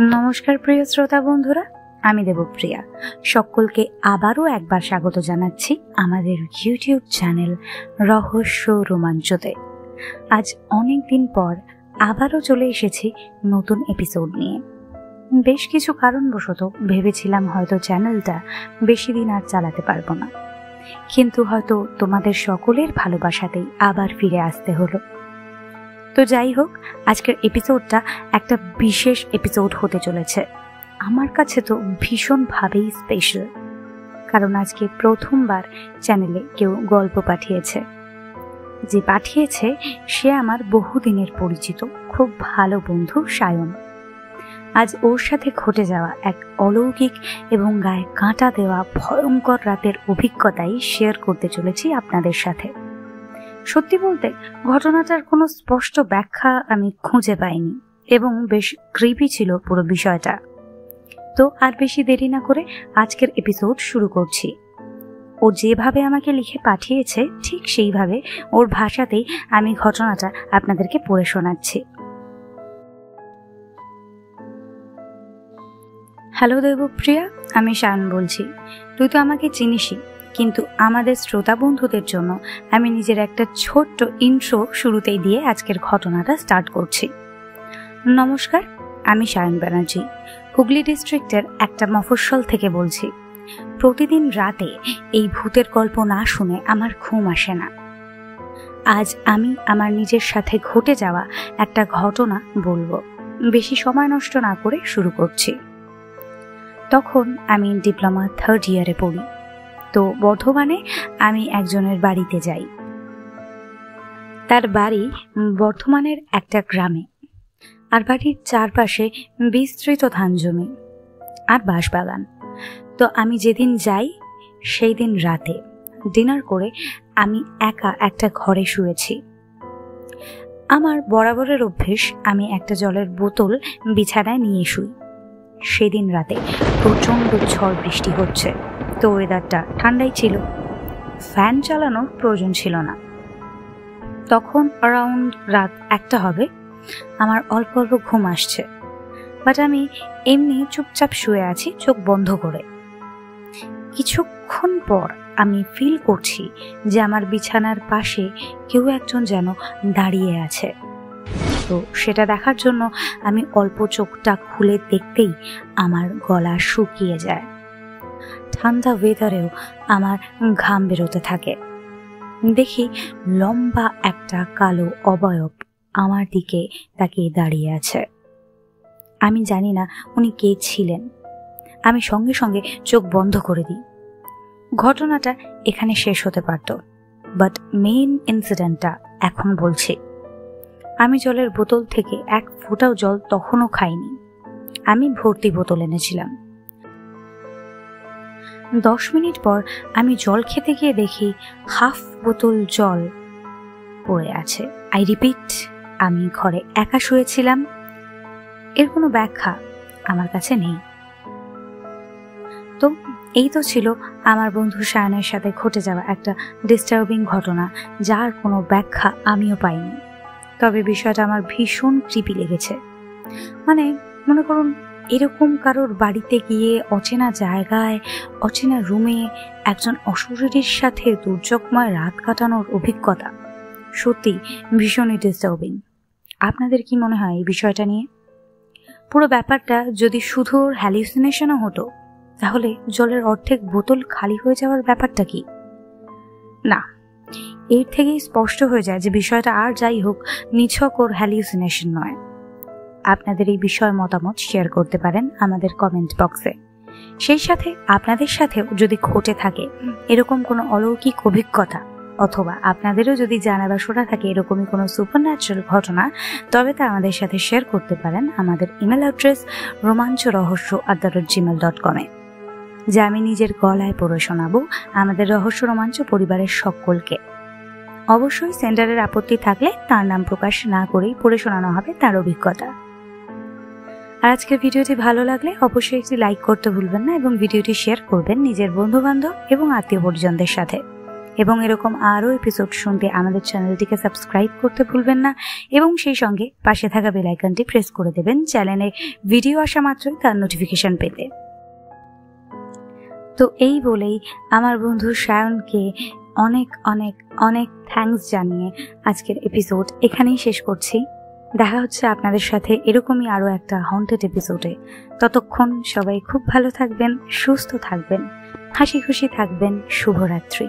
নমস্কার প্রিয় শ্রোতা বন্ধুরা, আমি দেবপ্রিয়া। সকলকে আবারও একবার স্বাগত জানাচ্ছি আমাদের ইউটিউব চ্যানেল রহস্য রোমাঞ্চতে। আজ অনেক দিন পর আবারও চলে এসেছি নতুন এপিসোড নিয়ে। বেশ কিছু কারণবশত ভেবেছিলাম হয়তো চ্যানেলটা বেশি দিন আর চালাতে পারবো না, কিন্তু হয়তো তোমাদের সকলের ভালোবাসাতেই আবার ফিরে আসতে হলো। তো যাই হোক, আজকের এপিসোডটা একটা বিশেষ এপিসোড হতে চলেছে। আমার কাছে তো ভীষণভাবেই স্পেশাল, কারণ আজকে প্রথমবার চ্যানেলে কেউ গল্প পাঠিয়েছে। যে পাঠিয়েছে সে আমার বহুদিনের পরিচিত খুব ভালো বন্ধু সায়ন। আজ ওর সাথে ঘটে যাওয়া এক অলৌকিক এবং গায়ে কাঁটা দেওয়া ভয়ঙ্কর রাতের অভিজ্ঞতাই শেয়ার করতে চলেছি আপনাদের সাথে। সত্যি বলতে ঘটনাটার কোনো স্পষ্ট ব্যাখ্যা আমি খুঁজে পাইনি এবং বেশ ক্রিপি ছিল পুরো বিষয়টা। তো আর বেশি দেরি না করে আজকের এপিসোড শুরু করছি। ও যেভাবে আমাকে লিখে পাঠিয়েছে ঠিক সেইভাবে ওর ভাষাতেই আমি ঘটনাটা আপনাদেরকে পড়ে শোনাচ্ছি। হ্যালো দেবপ্রিয়া, আমি সায়ন বলছি। তুই তো আমাকে চিনিসই, কিন্তু আমাদের শ্রোতা বন্ধুদের জন্য আমি নিজের একটা ছোট্ট ইন্ট্রো শুরুতেই দিয়ে আজকের ঘটনাটা স্টার্ট করছি। নমস্কার, আমি সায়ন ব্যানার্জি, হুগলি ডিস্ট্রিক্টের একটা মফস্বল থেকে বলছি। প্রতিদিন রাতে এই ভূতের গল্প না শুনে আমার ঘুম আসে না। আজ আমি আমার নিজের সাথে ঘটে যাওয়া একটা ঘটনা বলবো। বেশি সময় নষ্ট না করে শুরু করছি। তখন আমি ডিপ্লোমা 3rd ইয়ারে পড়ি। তো বর্ধমানে আমি একজনের বাড়িতে যাই। তার বাড়ি বর্ধমানের একটা গ্রামে, আর বাড়ির চারপাশে বিস্তৃত ধান জমি আর বাঁশবাগান। তো আমি যেদিন যাই সেই দিন রাতে ডিনার করে আমি একা একটা ঘরে শুয়েছি। আমার বরাবরের অভ্যেস, আমি একটা জলের বোতল বিছানায় নিয়ে শুই। সেদিন রাতে প্রচণ্ড ঝড় বৃষ্টি হচ্ছে, তো ওয়েদারটা ঠান্ডাই ছিল, ফ্যান চালানোর প্রয়োজন ছিল না। তখন অ্যারাউন্ড রাত 1টা হবে। আমার অল্প অল্প ঘুম আসছে, বাট আমি এমনি চুপচাপ শুয়ে আছি চোখ বন্ধ করে। কিছুক্ষণ পর আমি ফিল করছি যে আমার বিছানার পাশে কেউ একজন যেন দাঁড়িয়ে আছে। তো সেটা দেখার জন্য আমি অল্প চোখটা খুলে দেখতেই আমার গলা শুকিয়ে যায়। ঠান্ডা ওয়েদারেও আমার ঘাম বেরোতে থাকে। দেখি লম্বা একটা কালো অবয়ব আমার দিকে তাকিয়ে দাঁড়িয়ে আছে। আমি জানি না উনি কে ছিলেন। আমি সঙ্গে সঙ্গে চোখ বন্ধ করে দিই। ঘটনাটা এখানে শেষ হতে পারত, বাট মেইন ইনসিডেন্টটা এখন বলছি। আমি জলের বোতল থেকে এক ফোঁটাও জল তখনও খাইনি। আমি ভর্তি বোতল এনেছিলাম। 10 মিনিট পর আমি জল খেতে গিয়ে দেখি হাফ বোতল জল পড়ে আছে। আই রিপিট, আমি ঘরে একা শুয়েছিলাম। এর কোনো ব্যাখ্যা আমার কাছে নেই। তো এই তো ছিল আমার বন্ধু সায়নের সাথে ঘটে যাওয়া একটা ডিস্টার্বিং ঘটনা, যার কোনো ব্যাখ্যা আমিও পাইনি। তবে বিষয়টা আমার ভীষণ ক্রিপি লেগেছে। মানে মনে করুন, এরকম কারোর বাড়িতে গিয়ে অচেনা জায়গায় অচেনা রুমে একজন অশরীরীর সাথে দুর্যোগময় রাত কাটানোর অভিজ্ঞতা সত্যি ভীষণই ডিস্টার্বিং। আপনাদের কি মনে হয় এই বিষয়টা নিয়ে? পুরো ব্যাপারটা যদি শুধু হ্যালুসিনেশনও হতো, তাহলে জলের অর্ধেক বোতল খালি হয়ে যাওয়ার ব্যাপারটা কি? না, এর থেকেই স্পষ্ট হয়ে যায় যে বিষয়টা আর যাই হোক নিছক ওর হ্যালুসিনেশন নয়। আপনাদের এই বিষয়ে মতামত শেয়ার করতে পারেন আমাদের কমেন্ট বক্সে। সেই সাথে আপনাদের সাথেও যদি ঘটে থাকে এরকম কোনো অলৌকিক অভিজ্ঞতা, অথবা আপনাদেরও যদি জানা বা শোনা থাকে এরকমই কোনো সুপারন্যাচারাল ঘটনা, তবে তা আমাদের সাথে শেয়ার করতে পারেন আমাদের ইমেল অ্যাড্রেস romanchorahosyo@gmail.com এ, যা আমি নিজের গলায় পড়ে শোনাবো আমাদের রহস্য রোমাঞ্চ পরিবারের সকলকে। অবশ্যই সেন্ডারের আপত্তি থাকলে তার নাম প্রকাশ না করেই পড়ে শোনানো হবে তার অভিজ্ঞতা। আর আজকের ভিডিওটি ভালো লাগলে অবশ্যই একটি লাইক করতে ভুলবেন না এবং ভিডিওটি শেয়ার করবেন নিজের বন্ধু বান্ধব এবং আত্মীয় পরিজনদের সাথে। এবং এরকম আরও এপিসোড শুনতে আমাদের চ্যানেলটিকে সাবস্ক্রাইব করতে ভুলবেন না এবং সেই সঙ্গে পাশে থাকা বেল আইকনটি প্রেস করে দেবেন চ্যানেলে ভিডিও আসা মাত্রই তার নোটিফিকেশন পেতে। তো এই বলেই আমার বন্ধু সায়নকে অনেক অনেক অনেক থ্যাঙ্কস জানিয়ে আজকের এপিসোড এখানেই শেষ করছি। দেখা হচ্ছে আপনাদের সাথে এরকমই আরও একটা হন্টেড এপিসোডে। ততক্ষণ সবাই খুব ভালো থাকবেন, সুস্থ থাকবেন, হাসি খুশি থাকবেন। শুভরাত্রি।